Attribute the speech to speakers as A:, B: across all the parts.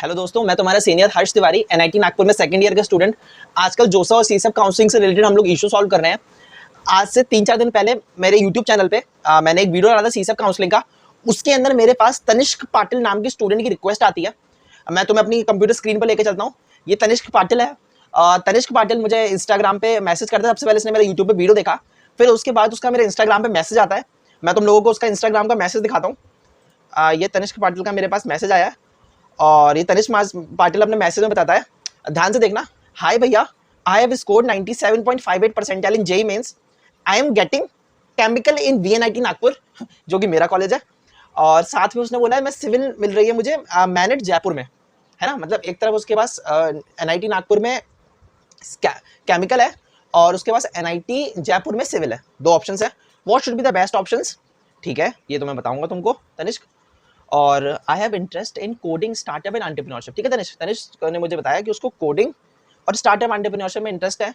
A: Hello दोस्तों, मैं तुम्हारा सीनियर हर्ष तिवारी एनआईटी नागपुर में सेकंड ईयर का स्टूडेंट। आजकल जोसा और सीसएप काउंसलिंग से रिलेटेड हम लोग इशू सॉल्व कर रहे हैं। आज से 3-4 दिन पहले मेरे यूट्यूब चैनल पे मैंने एक वीडियो डाला था सीसएप काउंसलिंग का। उसके अंदर मेरे पास तनिष्क पाटिल नाम के स्टूडेंट की रिक्वेस्ट आती है। मैं तुम्हें अपनी कंप्यूटर स्क्रीन पर लेकर चलता हूँ। ये तनिष्क पाटिल है। तनिष्क पाटिल मुझे इंस्टाग्राम पे मैसेज करता है। सबसे पहले इसने मेरे यूट्यूब पे वीडियो देखा, फिर उसके बाद उसका मेरे इंस्टाग्राम पे मैसेज आता है। मैं तुम लोगों को उसका इंस्टाग्राम का मैसेज दिखाता हूँ। ये तनिष्क पाटिल का मेरे पास मैसेज आया है और ये तनिष्क पाटिल अपने मैसेज में बताता है, ध्यान से देखना। हाय भैया, I have scored 97.58 percentile in JEE mains. I am getting chemical in VNIT Nagpur, जो कि मेरा कॉलेज है। और साथ में उसने बोला है मैं सिविल मिल रही है मुझे मैनेट जयपुर में, है ना। मतलब एक तरफ उसके पास एनआईटी नागपुर में केमिकल है और उसके पास एनआईटी जयपुर में सिविल है। दो ऑप्शंस है। What should be the best options? ठीक है, ये तो मैं बताऊंगा तुमको तनिष्क। और I have interest in coding, startup and entrepreneurship. ठीक है तनिष्क ने मुझे बताया कि उसको कोडिंग और स्टार्टअप एंटरप्रेन्योरशिप में इंटरेस्ट है।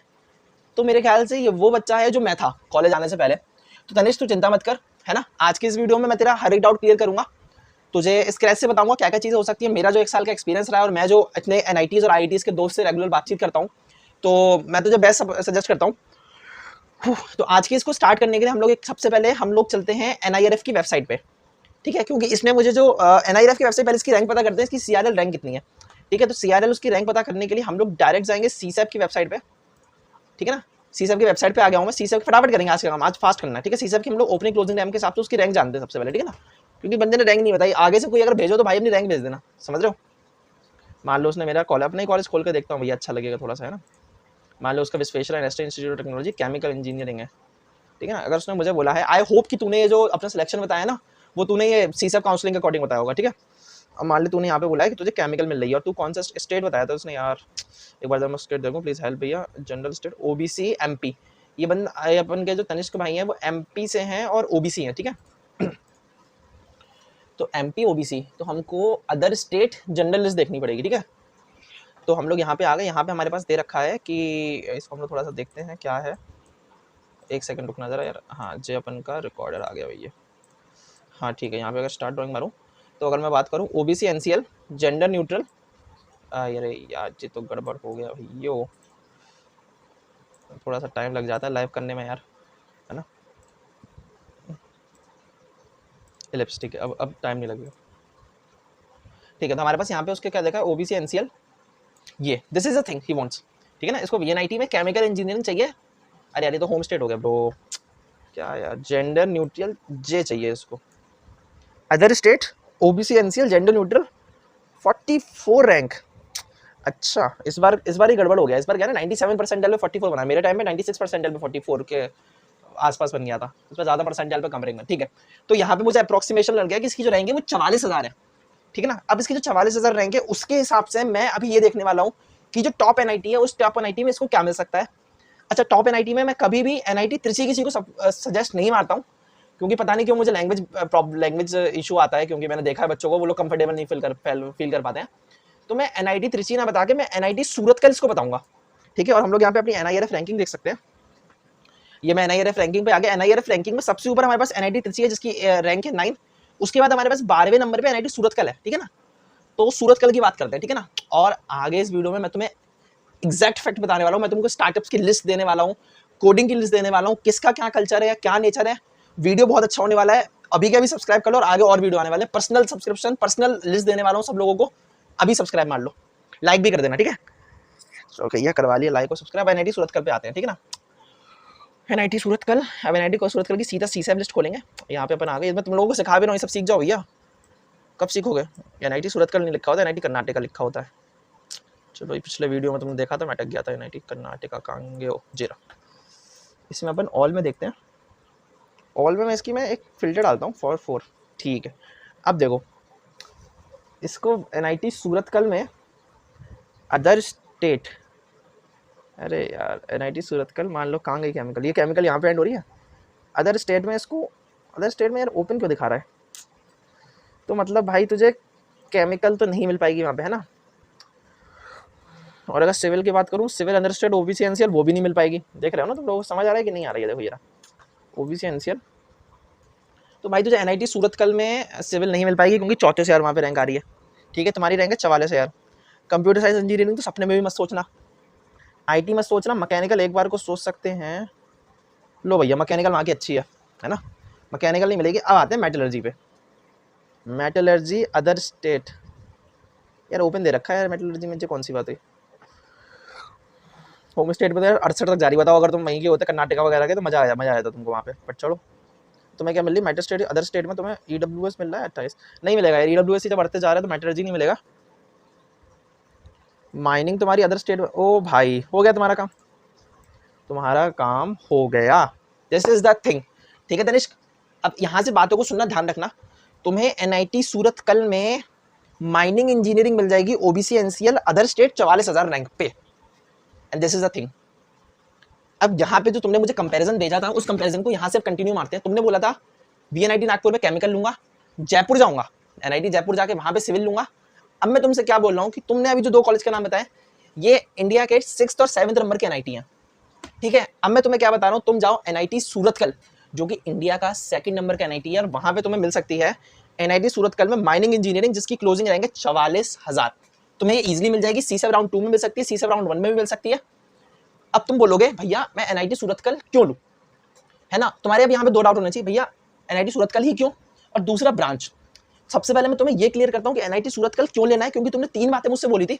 A: तो मेरे ख्याल से ये वो बच्चा है जो मैं था कॉलेज आने से पहले। तो तनिष्क तू चिंता मत कर, है ना। आज की इस वीडियो में मैं तेरा हर एक डाउट क्लियर करूंगा। तुझे स्क्रैच से बताऊंगा क्या क्या चीज़ें हो सकती है। मेरा जो 1 साल का एक्सपीरियंस रहा है और मैं जो इतने एनआईटीज और आईआईटीज के दोस्त से रेगुलर बातचीत करता हूँ, तो मैं तुझे बेस्ट सजेस्ट करता हूँ। तो आज की इसको स्टार्ट करने के लिए हम लोग सबसे पहले हम लोग चलते हैं एनआईआरएफ की वेबसाइट पे। ठीक है, क्योंकि इसमें मुझे जो एनआईआरएफ की वेबसाइट पहले इसकी रैंक पता करते हैं, इसकी सीआरएल रैंक कितनी है। ठीक है, तो सीआरएल उसकी रैंक पता करने के लिए हम लोग डायरेक्ट जाएंगे सीसैप की वेबसाइट पे। ठीक है ना, सीसैप की वेबसाइट पे आ गया हूँ मैं। सीसैप फटाफट करेंगे आज का काम, आज फास्ट करना है। ठीक है, सीसैप की हम लोग ओपनिंग क्लोजिंग टाइम के हिसाब से उसकी रैंक जानते हैं सबसे पहले। ठीक है ना, क्योंकि बंदे ने रैंक नहीं बताई। आगे से कोई अगर भेजो तो भाई अपनी रैंक भेज देना, समझ रहे हो। मान लो उसने मेरा कॉलेज, अपना ही कॉलेज खोल कर देखता हूँ भैया, अच्छा लगेगा थोड़ा सा, है ना। मान लो उसका Visvesvaraya national institute of technology chemical engineering है। ठीक है ना, अगर उसने मुझे बोला है, आई होप कि तूने ये जो अपना सिलेक्शन बताया ना, वो तूने ये सीसैप काउंसलिंग के अकॉर्डिंग बताया होगा। ठीक है, अब मान ली तूने यहाँ पे बोला है कि तुझे केमिकल मिल रही है और तू कौन सा स्टेट बताया था उसने, यार एक बार जब मैं स्टेट देखूँ प्लीज हेल्प भैया। General state OBC MP. ये अपन के जो तनिष्क भाई हैं वो एमपी से हैं और ओबीसी हैं। ठीक है, तो एमपी ओबीसी, तो हमको अदर स्टेट जनरल लिस्ट देखनी पड़ेगी। ठीक है, तो हम लोग यहाँ पे आ गए। यहाँ पे हमारे पास दे रखा है कि इसको हम लोग थोड़ा सा देखते हैं क्या है। एक सेकंड रुकना जरा यार। हाँ, जे अपन का रिकॉर्डर आ गया भैया। हाँ ठीक है, यहाँ पे अगर स्टार्ट ड्राइंग मारूँ तो अगर मैं बात करूँ ओबीसी एनसीएल जेंडर न्यूट्रल, अरे यार जी तो गड़बड़ हो गया भैया। थोड़ा सा टाइम लग जाता है लाइव करने में यार, है ना। एलिप्स, ठीक है, अब टाइम नहीं लगेगा। ठीक है, तो हमारे पास यहाँ पे उसके क्या देखा है, ओबीसी एनसीएल, ये this is a thing he wants. ठीक है ना, इसको वीएनआईटी में केमिकल इंजीनियरिंग चाहिए। अरे यार ये तो होम स्टेट हो गया ब्रो, क्या यार, जेंडर न्यूट्रल जे चाहिए इसको। Other state OBC NCL gender neutral 44 rank. अच्छा, इस बार ही गड़बड़ हो गया। इस बार क्या ना 97 परसेंटाइल पे 44 बना। मेरे टाइम में 96 परसेंटाइल पे 44 के आसपास बन गया था। इस पर ज़्यादा परसेंटाइल पे कम रैंक में। ठीक है, तो यहाँ पे मुझे अप्रोक्सीमेशन लग गया कि इसकी जो रैंक है वो 44,000 है। ठीक है ना, अब इसकी जो 44,000 रैंक है उसके हिसाब से मैं अभी ये देखने वाला हूँ कि जो टॉप एनआईटी है उस टॉप एनआईटी में इसको क्या मिल सकता है। अच्छा, टॉप एनआईटी में मैं कभी भी एनआईटी त्रिची किसी को सजेस्ट नहीं मारता हूँ, क्योंकि पता नहीं क्यों मुझे लैंग्वेज इशू आता है। क्योंकि मैंने देखा है बच्चों को, वो लोग कंफर्टेबल नहीं फील कर पाते हैं। तो मैं एनआईटी त्रिची ना बता के मैं एनआईटी सूरत का इसको बताऊंगा। ठीक है, और हम लोग यहाँ पे अपनी एनआईआरएफ रैंकिंग देख सकते हैं। ये मैं एनआईआरएफ रैंकिंग पे आ गया। एनआईआरएफ रैंकिंग में सबसे ऊपर हमारे पास एनआईटी त्रिची है जिसकी रैंक है 9। उसके बाद हमारे पास 12वें नंबर पे एनआईटी सूरतकल है। ठीक है ना, तो सूरतकल की बात करते हैं। ठीक है ना, और आगे इस वीडियो में मैं तुम्हें एग्जैक्ट फैक्ट बताने वाला हूँ। मैं तुमको स्टार्टअप्स की लिस्ट देने वाला हूँ, कोडिंग की लिस्ट देने वाला हूँ, किसका क्या कल्चर है, क्या नेचर है। वीडियो बहुत अच्छा होने वाला है। अभी के अभी सब्सक्राइब कर लो और आगे और वीडियो आने वाले हैं। पर्सनल सब्सक्रिप्शन, पर्सनल लिस्ट देने वाला हूँ सब लोगों को। अभी सब्सक्राइब मार लो, लाइक भी कर देना। ठीक है, ओके, यह करवा लिया लाइक और सब्सक्राइब। एनआईटी सूरतकल पे आते हैं। ठीक है ना, एनआईटी सूरतकल। अब एनआईटी को सूरतकल की सीधा सीसैप लिस्ट खोलेंगे। यहाँ पे अपन आ गए। मैं तुम लोगों को सिखा भी रहा हूँ, ये सब सीख जाओ भैया। कब सीखोगे? एनआईटी सूरतकल नहीं लिखा होता, एनआईटी कर्नाटका लिखा होता है। चलो, पिछले वीडियो में तुमने देखा था मैं अटक गया था। एनआईटी कर्नाटका कांगेओ जीरा। इसमें अपन ऑल में देखते हैं। ऑल में मैं इसकी मैं एक फिल्टर डालता हूँ फॉर 4। ठीक है, अब देखो इसको एनआईटी सूरतकल में अदर स्टेट, अरे यार एनआईटी सूरतकल मान लो कहाँ गई केमिकल, ये केमिकल यहाँ पे एंड हो रही है। अदर स्टेट में इसको, अदर स्टेट में यार ओपन क्यों दिखा रहा है। तो मतलब भाई तुझे केमिकल तो नहीं मिल पाएगी वहाँ पे, है ना। और अगर सिविल की बात करूँ, civil under state OBC NCL वो भी नहीं मिल पाएगी। देख रहे हो ना तुम लोग, समझ आ रहा है कि नहीं आ रही है। देखो जरा, ओबीसी एनसीएल, तो भाई तुझे एनआईटी सूरतकल में सिविल नहीं मिल पाएगी क्योंकि 34 से यार वहाँ पे रैंक आ रही है। ठीक है, तुम्हारी रहेंगे 44,000। कंप्यूटर साइंस इंजीनियरिंग तो सपने में भी मत सोचना, IT मत सोचना, मैकेनिकल एक बार को सोच सकते हैं। लो भैया मैकेनिकल वहाँ की अच्छी है ना, मैकेनिकल नहीं मिलेगी। अब आते हैं मेटलर्जी पे। मेटलर्जी अदर स्टेट, यार ओपन दे रखा है यार मेटलर्जी में, कौन सी बात है। होम स्टेट में तो यार 68 तक जारी। बताओ अगर तुम वहीं के होते कर्नाटका वगैरह के तो मजा आया था तुमको वहाँ पे। बट चलो, तुम्हें क्या मिल रही मेटल स्टेट अदर स्टेट में, तुम्हें EWS मिल रहा है 28। नहीं मिलेगा यार, EWS ही जब बढ़ते जा रहा है तो मेटलर्जी नहीं मिलेगा। माइनिंग तुम्हारी अदर स्टेट में, ओ भाई हो गया तुम्हारा काम, तुम्हारा काम हो गया। दिस इज द थिंग, ठीक है तनिष्क। अब यहाँ से बातों को सुनना, ध्यान रखना। तुम्हें NIT सूरत कल में माइनिंग इंजीनियरिंग मिल जाएगी, OBC NCL other state 44,000 rank पे। And this is the thing. अब यहाँ पे जो तुमने मुझे कंपैरिजन भेजा था, उस कंपैरिजन को यहाँ से अब कंटिन्यू मारते हैं। तुमने बोला था VNIT नागपुर में केमिकल लूंगा, जयपुर जाऊंगा, NIT जयपुर जाके वहां पे सिविल लूंगा। अब मैं तुमसे क्या बोल रहा हूँ कि तुमने अभी जो 2 कॉलेज का नाम बताया, ये इंडिया के 6th और 7th नंबर के NIT हैं, ठीक है। अब मैं तुम्हें क्या बता रहा हूँ, तुम जाओ NIT सूरतकल, जो कि इंडिया का 2nd नंबर का NIT है, और वहां पे तुम्हें मिल सकती है NIT सूरतकल में माइनिंग इंजीनियरिंग, जिसकी क्लोजिंग रहेंगे 44,000। तुम्हें ये इजीली मिल जाएगी, C7 राउंड 2 में मिल सकती है, C7 राउंड 1 में भी मिल सकती है। अब तुम बोलोगे भैया मैं NIT सूरतकल क्यों लूं, है ना। तुम्हारे अब यहाँ पे 2 डाउट होने चाहिए, भैया NIT सूरतकल ही क्यों, और दूसरा ब्रांच। सबसे पहले मैं तुम्हें ये क्लियर करता हूँ कि NIT सूरतकल क्यों लेना है, क्योंकि तुमने 3 बातें मुझसे बोली थी।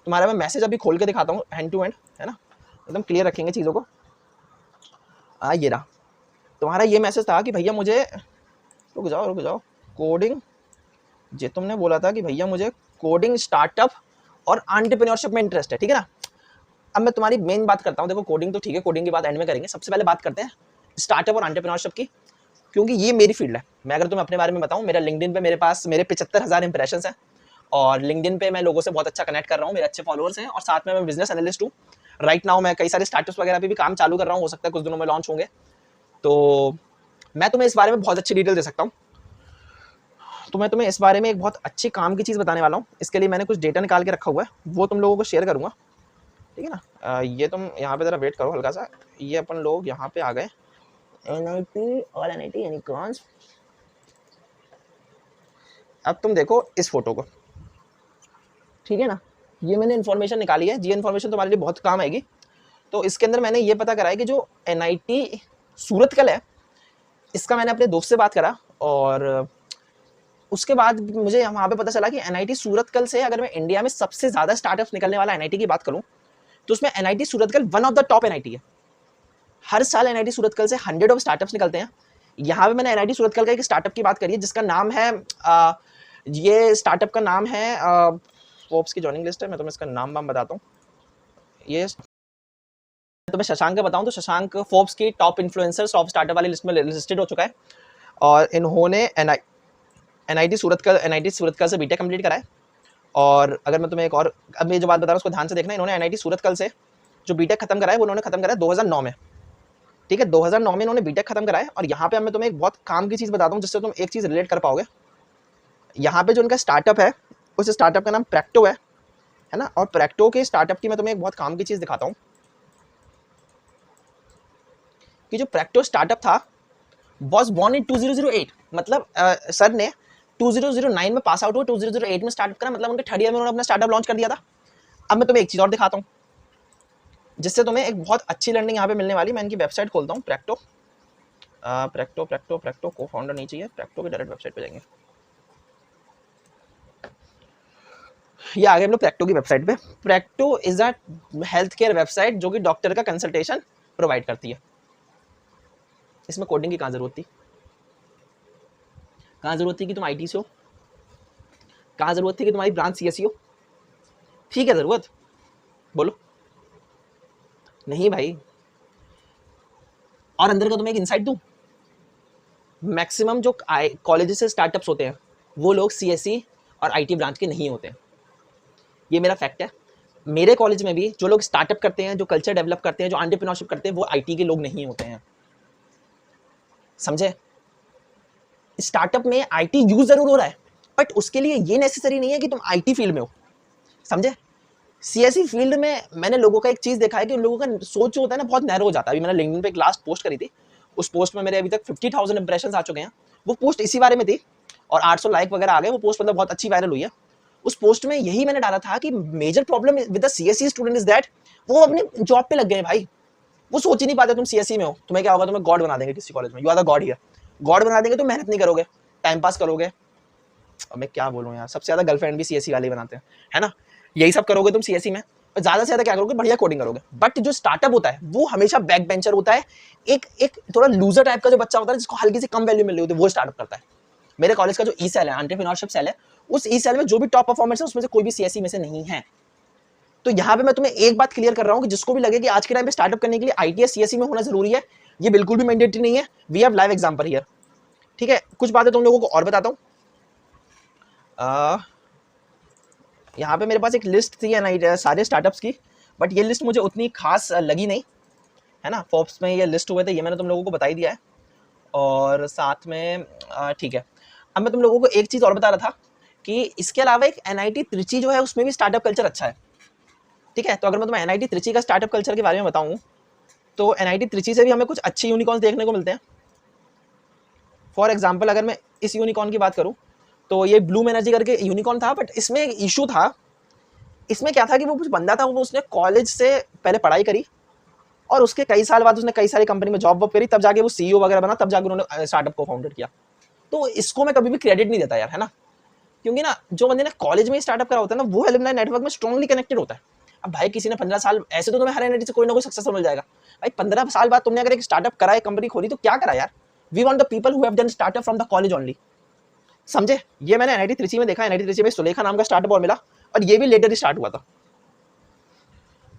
A: तुम्हारा मैं मैसेज अभी खोल के दिखाता हूँ हैंड टू हैंड, है ना, एकदम क्लियर रखेंगे चीज़ों को। ये रहा तुम्हारा ये मैसेज था कि भैया मुझे, रुक जाओ, कोडिंग, ये तुमने बोला था कि भैया मुझे कोडिंग स्टार्टअप और एंटरप्रेन्योरशिप में इंटरेस्ट है, ठीक है ना। अब मैं तुम्हारी मेन बात करता हूँ। देखो कोडिंग तो ठीक है, कोडिंग की बात एंड में करेंगे, सबसे पहले बात करते हैं स्टार्टअप और एंटरप्रेन्योरशिप की, क्योंकि ये मेरी फील्ड है। मैं अगर तुम्हें अपने बारे में बताऊं, मेरा लिंक्डइन पे मेरे पास मेरे 75,000 इंप्रेशंस हैं, और लिंक्डइन पे मैं लोगों से बहुत अच्छा कनेक्ट कर रहा हूँ, मेरे अच्छे फॉलोअर्स हैं, और साथ में मैं बिजनेस एनालिस्ट हूँ। राइट नाउ मैं कई सारे स्टार्टअप्स वगैरह पे भी काम चालू कर रहा हूँ, हो सकता है कुछ दिनों में लॉन्च होंगे, तो मैं तुम्हें इस बारे में बहुत अच्छी डिटेल दे सकता हूँ। तो मैं तुम्हें इस बारे में एक बहुत अच्छी काम की चीज़ बताने वाला हूँ। इसके लिए मैंने कुछ डेटा निकाल के रखा हुआ है, वो तुम लोगों को शेयर करूँगा, ठीक है ना। ये तुम यहाँ पे ज़रा वेट करो हल्का सा। ये अपन लोग यहाँ पे आ गए, NIT और NIT यानी कॉन्स। अब तुम देखो इस फोटो को, ठीक है ना, ये मैंने इन्फॉर्मेशन निकाली है, ये इन्फॉर्मेशन तुम्हारे लिए बहुत काम आएगी। तो इसके अंदर मैंने ये पता करा है कि जो NIT सूरतकल है, इसका मैंने अपने दोस्त से बात करा, और उसके बाद मुझे वहाँ पे पता चला कि NIT सूरतकल से अगर मैं इंडिया में सबसे ज़्यादा स्टार्टअप्स निकलने वाला NIT की बात करूँ, तो उसमें NIT Surathkal one of the top NIT है। हर साल NIT सूरतकल से 100 ऑफ स्टार्टअप्स निकलते हैं। यहाँ पे मैंने NIT सूरतकल का एक स्टार्टअप की बात करी है, जिसका नाम है ये स्टार्टअप का नाम है फोर्ब्स की जॉइनिंग लिस्ट है, मैं तुम्हें इसका नाम बताता हूँ। ये तुम्हें शशांक का बताऊँ तो शशांक फोर्ब्स की टॉप इन्फ्लुएंसर्स टॉप स्टार्टअप वाली लिस्ट में लिस्टेड हो चुका है, और इन्होंने NIT सूरतकल से बीटेक कंप्लीट करा है। और अगर मैं तुम्हें एक और, अब ये जो बात बता रहा हूँ उसको ध्यान से देखना, इन्होंने NIT सूरतकल से जो बीटेक खत्म करा है, वो उन्होंने खत्म करा है 2009 में, ठीक है। 2009 में इन्होंने बीटेक खत्म करा है। और यहाँ पे मैं तुम्हें एक बहुत काम की चीज़ बताता हूँ, जिससे तुम एक चीज़ रिलेट कर पाओगे। यहाँ पे जो उनका स्टार्टअप है, उस स्टार्टअप का नाम प्रैक्टो है ना। और प्रैक्टो के स्टार्टअप की मैं तुम्हें एक बहुत काम की चीज़ दिखाता हूँ, कि जो प्रैक्टो स्टार्टअप था वॉज बॉर्न इन 2008, मतलब सर ने 2009 में पास आउट हुआ, 2008 में स्टार्टअप करा, मतलब उनके 3rd ईयर में उन्होंने अपना स्टार्टअप लॉन्च कर दिया था। अब मैं तुम्हें एक चीज़ और दिखाता हूँ, जिससे तुम्हें एक बहुत अच्छी लर्निंग यहाँ पे मिलने वाली। मैं इनकी वेबसाइट खोलता हूँ, प्रैक्टो को फाउंडर नहीं चाहिए, प्रैक्टो के डायरेक्ट वेबसाइट पे जाएंगे। ये आगे हम लोग प्रैक्टो की वेबसाइट पे। Practo is a health care website जो कि डॉक्टर का कंसल्टेशन प्रोवाइड करती है। इसमें कोडिंग की कहाँ जरूरत थी, कहाँ जरूरत थी कि तुम IT से हो, कहाँ जरूरत थी कि तुम्हारी ब्रांच CSE हो, ठीक है जरूरत, बोलो नहीं भाई। और अंदर का तुम्हें एक इनसाइट दूं, मैक्सिमम जो कॉलेजेस से स्टार्टअप्स होते हैं वो लोग CSE और IT ब्रांच के नहीं होते हैं, ये मेरा फैक्ट है। मेरे कॉलेज में भी जो लोग स्टार्टअप करते हैं, जो कल्चर डेवलप करते हैं, जो एंटरप्रेन्योरशिप करते हैं, वो IT के लोग नहीं होते हैं, समझे। स्टार्टअप में IT यूज जरूर हो रहा है, बट उसके लिए ये नेसेसरी नहीं है कि तुम IT फील्ड में हो, समझे। CSE फील्ड में मैंने लोगों का एक चीज देखा है कि उन लोगों का सोच जो होता है ना, बहुत नैरो हो जाता है। अभी मैंने लिंक्डइन पे एक लास्ट पोस्ट करी थी, उस पोस्ट में मेरे अभी तक 50,000 इंप्रेशंस आ चुके हैं। वो पोस्ट इसी बारे में थी और 800 लाइक वगैरह आ गए। वो पोस्ट मतलब बहुत अच्छी वायरल हुई है। उस पोस्ट में यही मैंने डाला था कि major problem with the CSC student is that वो अपने जॉब पे लग गए भाई। वो सोच ही नहीं पाते तुम सीएससी में हो, तुम्हें क्या होगा, तुम्हें गॉड बना देंगे किसी कॉलेज में, you are the god here. God बना देंगे तो मेहनत नहीं करोगे, टाइम पास करोगे। अब मैं क्या बोलूँ यार, सबसे ज्यादा गर्लफ्रेंड भी सीएससी वाले बनाते हैं, है ना। यही सब करोगे तुम सीएससी में, और ज्यादा से ज्यादा क्या करोगे, बढ़िया कोडिंग करोगे। बट जो स्टार्टअप होता है वो हमेशा बैक बेंचर होता है, एक एक थोड़ा लूजर टाइप का जो बच्चा होता है जिसको हल्की सी कम वैल्यू मिल रही होती है, वो स्टार्टअप करता है। मेरे कॉलेज का जो ई सेल है, एंटरप्रेन्योरशिप सेल है, उस ई सेल में जो भी टॉप परफॉर्मेंस है उसमें से कोई भी सीएससी में से नहीं है। तो यहाँ पे मैं तुम्हें एक बात क्लियर कर रहा हूँ कि जिसको भी लगे कि आज के टाइम पे स्टार्टअप करने के लिए आईटीएस सीएससी में होना जरूरी है, ये बिल्कुल भी मैंडेटरी नहीं है। We have live example here. ठीक है, कुछ बातें तुम लोगों को और बताता हूँ। यहाँ पे मेरे पास एक लिस्ट थी सारे स्टार्टअप्स की, बट ये लिस्ट मुझे उतनी खास लगी नहीं, है ना। फोर्ब्स में ये लिस्ट हुए थे, ये मैंने तुम लोगों को बता ही दिया है। और साथ में ठीक है, अब मैं तुम लोगों को एक चीज़ और बता रहा था कि इसके अलावा एक एनआईटी त्रिची जो है उसमें भी स्टार्टअप कल्चर अच्छा है। ठीक है, तो अगर मैं तुम्हें एनआईटी त्रिची का स्टार्टअप कल्चर के बारे में बताऊँ तो एनआईटी त्रिची से भी हमें कुछ अच्छे यूनिकॉर्न्स देखने को मिलते हैं। फॉर एग्जाम्पल अगर मैं इस यूनिकॉर्न की बात करूँ तो ये ब्लूम एनर्जी करके यूनिकॉर्न था, बट इसमें एक इशू था। इसमें क्या था कि वो कुछ बंदा था, वो उसने कॉलेज से पहले पढ़ाई करी और उसके कई साल बाद उसने कई सारी कंपनी में जॉब वॉब करी, तब जाके वो सीईओ वगैरह बना, तब जाके उन्होंने स्टार्टअप को फाउंडेड किया। तो इसको मैं कभी भी क्रेडिट नहीं देता यार, है ना। क्योंकि ना जो बंदे ने कॉलेज में स्टार्टअप करा होता है ना, वो एलुमनाई नेटवर्क में स्ट्रांगली कनेक्टेड होता है। अब भाई किसी ने 15 साल, ऐसे तो तुम्हें हर एनआईटी से कोई ना कोई सक्सेसफुल मिल जाएगा भाई। 15 साल बाद तुमने अगर एक स्टार्टअप करा, एक कंपनी खोली, तो क्या करा यार। We want the people who have done startup from the college only, समझे। ये मैंने एनआईटी त्रिची में देखा। एनआईटी त्रिची में सुलेखा नाम का स्टार्टअप और मिला, और ये भी लेटर ही स्टार्ट हुआ था।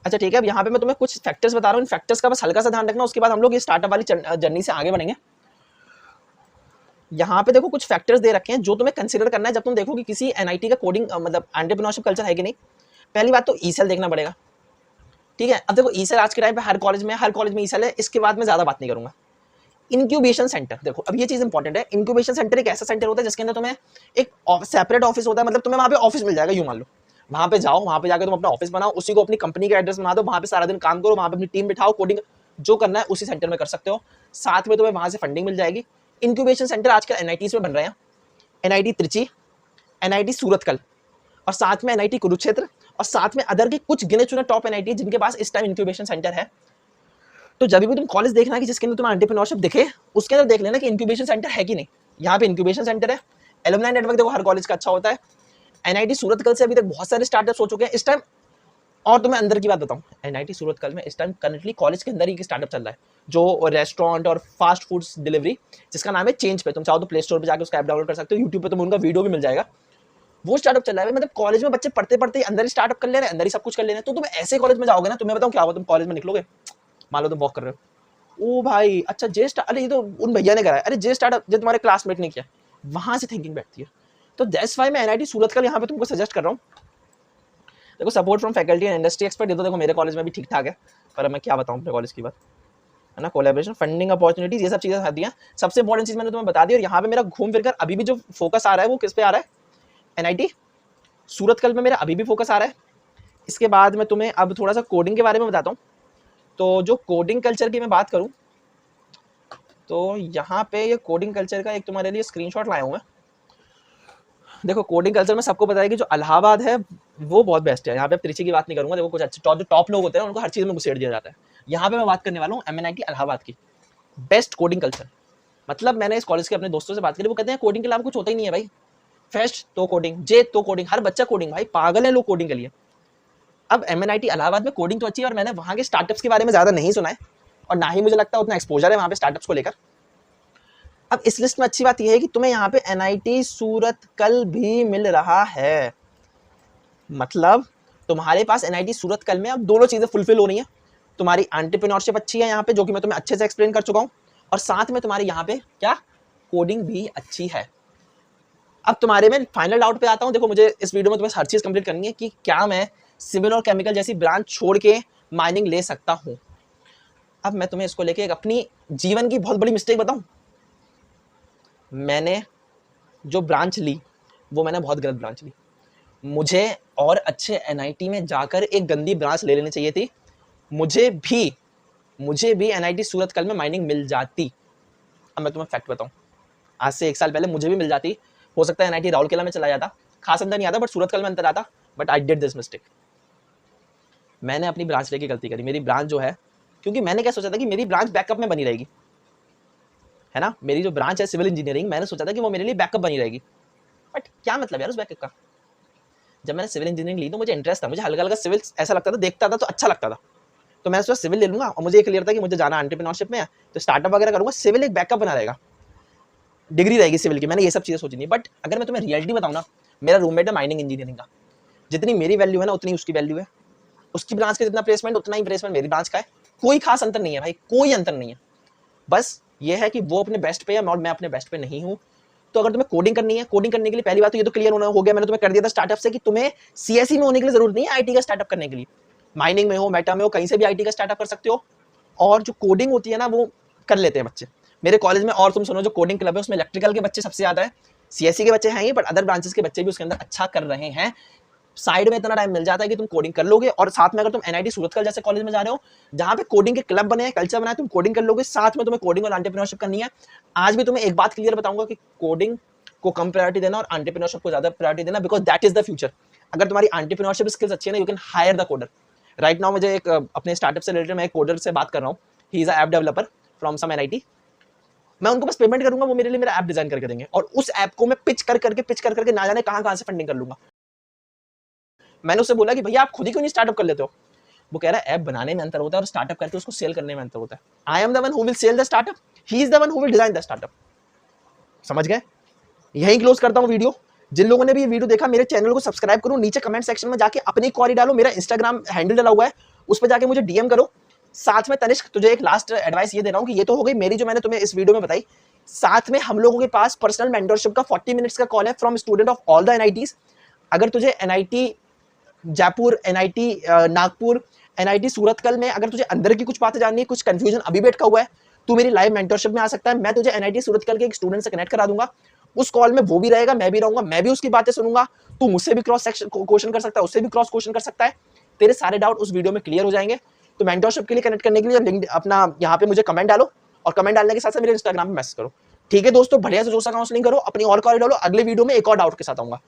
A: अच्छा ठीक है, अब यहाँ पे मैं तुम्हें कुछ फैक्टर्स बता रहा हूँ, इन फैक्टर्स का बस हल्का सा ध्यान रखना, उसके बाद हम लोग ये स्टार्टअप वाली जर्नी से आगे बढ़ेंगे। यहाँ पे देखो कुछ फैक्टर्स दे रखे हैं जो तुम्हें कंसिडर करना है जब तुम देखो कि किसी एनआईटी का कोडिंग मतलब एंटरप्रेन्योरशिप कल्चर है कि नहीं। पहली बात तो ई सेल देखना पड़ेगा। ठीक है, अब देखो ई सेल आज के टाइम पे हर कॉलेज में ई सेल है। इसके बाद मैं ज्यादा बात नहीं करूंगा। इंक्यूबेशन सेंटर, देखो अब ये चीज इंपॉर्टेंट है। इंक्यूबेशन सेंटर एक ऐसा सेंटर होता है जिसके अंदर तुम्हें एक सेपरेट ऑफिस होता है, मतलब तुम्हें वहां पे ऑफिस मिल जाएगा, यूं मान लो। वहां पे जाओ, वहां पे जाकर तुम अपना ऑफिस बनाओ, उसी को अपनी कंपनी का एड्रेस बना दो, वहां पे सारा दिन काम करो, वहां पे अपनी टीम बिठाओ, कोडिंग जो करना है उसी सेंटर में कर सकते हो। साथ में तुम्हें वहां से फंडिंग मिल जाएगी। इंक्यूबेशन सेंटर आजकल एनआईटीज में बन रहे हैं, एनआईटी त्रिची, एनआईटी सूरतकल, और साथ में एनआईटी कुरुक्षेत्र, और साथ में अदर के कुछ गिने चुने टॉप एनआईटी जिनके पास इस टाइम इंक्यूबेशन सेंटर है। तो जब भी तुम कॉलेज देखना कि जिसके अंदर तुम्हें एंटरप्रेन्योरशिप दिखे, उसके अंदर देख लेना कि इंक्यूबेशन सेंटर है कि नहीं। यहाँ पे इंक्यूबेशन सेंटर है। एलुमनाई नेटवर्क देखो हर कॉलेज का अच्छा होता है। एनआईटी सूरतकल से अभी तक बहुत सारे स्टार्टअप्स हो चुके हैं इस टाइम। और तुम्हें अंदर की बात बताऊं, एनआईटी सूरतकल में इस टाइम करंटली कॉलेज के अंदर ही एक स्टार्टअप चल रहा है जो रेस्टोरेंट और फास्ट फूड्स डिलीवरी, जिसका नाम है चेंज पे। तुम चाहो तो प्ले स्टोर पे जाकर उसका ऐप डाउनलोड कर सकते हो, यूट्यूब पे तुम्हें उनका वीडियो भी मिल जाएगा। वो स्टार्टअप चल रहा है, मतलब कॉलेज में बच्चे पढ़ते पढ़ते अंदर ही स्टार्टअप कर ले रहे हैं, अंदर ही सब कुछ कर ले रहे हैं। तो तुम ऐसे कॉलेज में जाओगे ना, तुम्हें बताऊं क्या होगा, तुम कॉलेज में निकलोगे, मान लो तुम वॉक कर रहे हो, ओ भाई अच्छा अरे ये तो उन भैया ने करा है, अरे जे स्टार्टअप जो तुम्हारे क्लासमेट ने किया, वहां से थिंकिंग बैठती है। तो दैट्स व्हाई मैं एनआईटी सूरतकल यहाँ पे तुमको सजेस्ट कर रहा हूँ। देखो support from faculty and industry expert, ये तो देखो मेरे कॉलेज में भी ठीक ठाक है, पर मैं क्या बताऊँ अपने कॉलेज की बात, है ना। कोलैबोरेशन, फंडिंग अपॉर्चुनिटीज, ये सब चीजें साथ दिया। सबसे इंपॉर्टेंट चीज मैंने तुम्हें बता दी। और यहाँ पे मेरा घूम फिर कर अभी भी जो फोकस आ रहा है वो किस पे आ रहा है, एनआईटी सूरतकल में मेरा अभी भी फोकस आ रहा है। इसके बाद मैं तुम्हें अब थोड़ा सा कोडिंग के बारे में बताता हूँ। तो जो कोडिंग कल्चर की मैं बात करूँ तो यहाँ पे ये कोडिंग कल्चर का एक तुम्हारे लिए स्क्रीनशॉट लाया हूँ मैं। देखो कोडिंग कल्चर में सबको पता है कि जो इलाहाबाद है वो बहुत बेस्ट है। यहाँ पे त्रिची की बात नहीं करूंगा, देखो कुछ अच्छे जो टॉप लोग होते हैं उनको हर चीज में घुसेड़ दिया जाता है। यहाँ पे मैं बात करने वाला हूँ एमएनआईटी इलाहाबाद की बेस्ट कोडिंग कल्चर। मतलब मैंने इस कॉलेज के अपने दोस्तों से बात करी, वो कहते हैं कोडिंग के अलावा कुछ होता ही नहीं है भाई। फेस्ट तो कोडिंग, जे तो कोडिंग, हर बच्चा कोडिंग, भाई पागल है लोग कोडिंग के लिए। अब एमएनआईटी इलाहाबाद में कोडिंग तो अच्छी है, और मैंने वहाँ के स्टार्टअप्स के बारे में ज्यादा नहीं सुना है, और ना ही मुझे लगता है उतना एक्सपोजर है वहाँ पे स्टार्टअप्स को लेकर। अब इस लिस्ट में अच्छी बात यह है कि तुम्हें यहाँ पे एनआईटी सूरतकल भी मिल रहा है। मतलब तुम्हारे पास एनआईटी सूरतकल में अब दोनों चीजें फुलफिल हो रही हैं। तुम्हारी एंटरप्रेन्योरशिप अच्छी है यहाँ पे, जो कि मैं तुम्हें अच्छे से एक्सप्लेन कर चुका हूँ, और साथ में तुम्हारे यहाँ पे क्या कोडिंग भी अच्छी है। अब तुम्हारे में फाइनल डाउट पे आता हूँ। देखो मुझे इस वीडियो में तुम्हें हर चीज कंप्लीट करनी है कि क्या मैं सिविल और केमिकल जैसी ब्रांच छोड़ के माइनिंग ले सकता हूँ। अब मैं तुम्हें इसको लेके एक अपनी जीवन की बहुत बड़ी मिस्टेक बताऊं। मैंने जो ब्रांच ली वो मैंने बहुत गलत ब्रांच ली। मुझे और अच्छे एनआईटी में जाकर एक गंदी ब्रांच ले लेनी चाहिए थी। मुझे भी एनआईटी सूरतकल में माइनिंग मिल जाती। अब मैं तुम्हें फैक्ट बताऊं, आज से 1 साल पहले मुझे भी मिल जाती। हो सकता है एनआईटी राउरकेला में चला जाता, खास अंतर नहीं आता, बट सूरत कल में अंतर आता। But I did this mistake, मैंने अपनी ब्रांच लेके गलती करी। मेरी ब्रांच जो है, क्योंकि मैंने क्या सोचा था कि मेरी ब्रांच बैकअप में बनी रहेगी, है ना, मेरी जो ब्रांच है सिविल इंजीनियरिंग, मैंने सोचा था कि वो मेरे लिए बैकअप बनी रहेगी। बट क्या मतलब यार उस बैकअप का। जब मैंने सिविल इंजीनियरिंग ली तो मुझे इंटरेस्ट था, मुझे हल्का हल्का सिविल ऐसा लगता था, देखता था तो अच्छा लगता था, तो मैं सोचा सिविल ले लूंगा। और मुझे ये क्लियर था कि मुझे जाना एंटरप्रेन्योरशिप में है, तो स्टार्टअप वगैरह करूंगा, सिविल एक बैकअप बना रहेगा, डिग्री रहेगी सिविल की। मैंने ये सब चीजें सोची नहीं। बट अगर मैं तुम्हें रियलिटी बताऊं ना, मेरा रूममेट है माइनिंग इंजीनियरिंग का, जितनी मेरी वैल्यू है ना उतनी उसकी वैल्यू है, उसकी ब्रांच का जितना प्लेसमेंट उतना ही प्लेसमेंट मेरी ब्रांच का है। कोई खास अंतर नहीं है भाई, कोई अंतर नहीं है। बस ये है कि वो अपने बेस्ट पे है और मैं अपने बेस्ट पे नहीं हूं। तो अगर तुम्हें कोडिंग करनी है, कोडिंग करने के लिए पहली बात तो ये तो क्लियर होना हो गया, मैंने तुम्हें कर दिया था स्टार्टअप से कि तुम्हें सीएसई में होने के लिए जरूरत नहीं है आईटी का स्टार्टअप करने के लिए। माइनिंग में हो, मेटा में हो, कहीं से भी आईटी का स्टार्टअप कर सकते हो। और जो कोडिंग होती है ना वो कर लेते हैं बच्चे मेरे कॉलेज में। और तुम सुनो, जो कोडिंग क्लब है उसमें इलेक्ट्रिकल के बच्चे सबसे ज्यादा है, सीएसई के बच्चे हैं ही, बट अदर ब्रांचेस के बच्चे भी उसके अंदर अच्छा कर रहे हैं। साइड में इतना टाइम मिल जाता है कि तुम कोडिंग कर लोगे, और साथ में अगर तुम एनआईटी सूरतकल जैसे कॉलेज में जा रहे हो जहां पे कोडिंग के क्लब बने हैं, कल्चर बना है, तुम कोडिंग कर लोगे, साथ में तुम्हें कोडिंग और एंटरप्रेन्योरशिप करनी है। आज भी तुम्हें एक बात क्लियर बताऊंगा कि कोडिंग को कम प्रायोरिटी देना और एंटरप्रेन्योरशिप को ज्यादा प्रायोरिटी देना, because that is the future. अगर तुम्हारी एंटरप्रेन्योरशिप स्किल्स अच्छी है ना, you can hire the coder. Right now मुझे एक अपने स्टार्टअप से रिलेटेड मैं एक कोडर से बात कर रहा हूँ, he is a app developer from some NIT. मैं उनको बस पेमेंट करूंगा, वो मेरे लिए मेरा ऐप डिजाइन करके देंगे, और उस ऐप को मैं पिच करके ना जाने कहां से फंडिंग कर लूंगा। मैंने उससे बोला कि भैया आप खुद ही क्यों नहीं स्टार्टअप कर लेते हो। वो कह रहा है ऐप बनाने में अंतर होता है और स्टार्टअप करके उसको सेल करने में अंतर होता है। I am the one who will sell the startup, he is the one who will design the startup. समझ गए। यहीं क्लोज करता हूं वीडियो। जिन लोगों ने भी ये वीडियो देखा, मेरे चैनल को सब्सक्राइब करो, नीचे कमेंट सेक्शन में जाके अपनी क्वेरी डालो, मेरा इंस्टाग्राम हैंडल डाला हुआ है, उस पर जाके मुझे डीएम करो। साथ में तनिष्क, तुझे एक लास्ट एडवाइस ये दे रहा हूं कि ये तो हो गई मेरी जो मैंने तुम्हें इस वीडियो में बताई, साथ में हम लोगों के पास पर्सनल मेंटरशिप का 40 मिनट्स का कॉल है from student of all the NITs. अगर तुझे NIT Jaipur, NIT Nagpur, NIT Surathkal में अगर तुझे अंदर की कुछ बातें जाननी है, कुछ कंफ्यूजन अभी भी अटका हुआ है, तू मेरी लाइव मेंटरशिप में आ सकता है। मैं तुझे एनआईटी सूरतकल के एक स्टूडेंट से कनेक्ट करा दूंगा। उस कॉल में वो भी रहेगा, मैं भी रहूंगा, मैं भी उसकी बातें सुनूंगा। तू मुझसे भी क्रॉस क्वेश्चन कर सकता है, उससे भी क्रॉस क्वेश्चन कर सकता है। तेरे सारे डाउट उस वीडियो में क्लियर हो जाएंगे। तो मेंटरशिप के लिए कनेक्ट करने के लिए लिंक अपना यहाँ पे मुझे कमेंट डालो, और कमेंट डालने के साथ साथ मेरे इंस्टाग्राम पे मैसेज करो। ठीक है दोस्तों, बढ़िया से जोसा काउंसलिंग करो, अपनी और कॉल डालो। अगले वीडियो में एक और डाउट के साथ आऊंगा।